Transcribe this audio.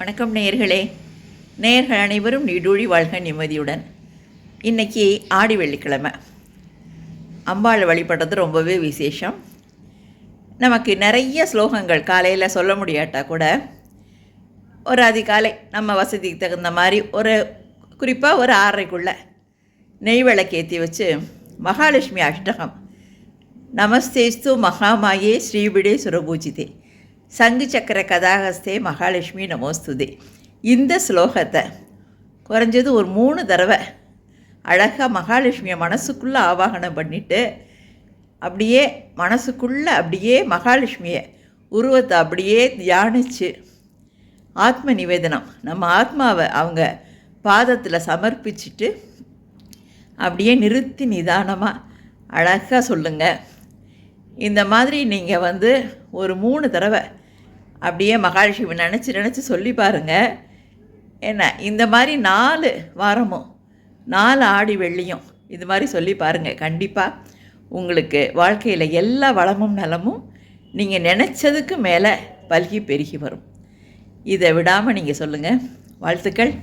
வணக்கம் நேயர்களே. நேயர்கள் அனைவரும் நீடூழி வாழ்க நிம்மதியுடன். இன்றைக்கி ஆடி வெள்ளிக்கிழமை. அம்பாளை வழிபடுறது ரொம்பவே விசேஷம். நமக்கு நிறைய ஸ்லோகங்கள் காலையில் சொல்ல முடியாட்டா கூட ஒரு அதிகாலை நம்ம வசதிக்கு தகுந்த மாதிரி குறிப்பாக ஒரு 6:30க்குள்ளே நெய் விளக்கேற்றி வச்சு மகாலட்சுமி அஷ்டகம் நமஸ்தேஸ்து மகாமாயே ஸ்ரீபிடே சுரபூஜிதே சங்கு சக்கர கதாகஸ்தே மகாலட்சுமி நமோஸ்துதே, இந்த ஸ்லோகத்தை குறைஞ்சது ஒரு 3 தடவை அழகாக மகாலட்சுமியை மனசுக்குள்ளே ஆவாகனம் பண்ணிவிட்டு அப்படியே மனசுக்குள்ளே அப்படியே மகாலட்சுமியை உருவத்தை அப்படியே தியானித்து ஆத்ம நிவேதனம் நம்ம ஆத்மாவை அவங்க பாதத்தில் சமர்ப்பிச்சுட்டு அப்படியே நிறுத்தி நிதானமாக அழகாக சொல்லுங்கள். இந்த மாதிரி நீங்கள் ஒரு 3 தடவை அப்படியே மகாலட்சுமி நினச்சி சொல்லி பாருங்கள். என்ன, இந்த மாதிரி 4 வாரமும் 4 ஆடி வெள்ளியும் இது மாதிரி சொல்லி பாருங்கள். கண்டிப்பாக உங்களுக்கு வாழ்க்கையில் எல்லா வளமும் நலமும் நீங்கள் நினச்சதுக்கு மேலே பல்கி பெருகி வரும். இதை விடாமல் நீங்கள் சொல்லுங்கள். வாழ்த்துக்கள்.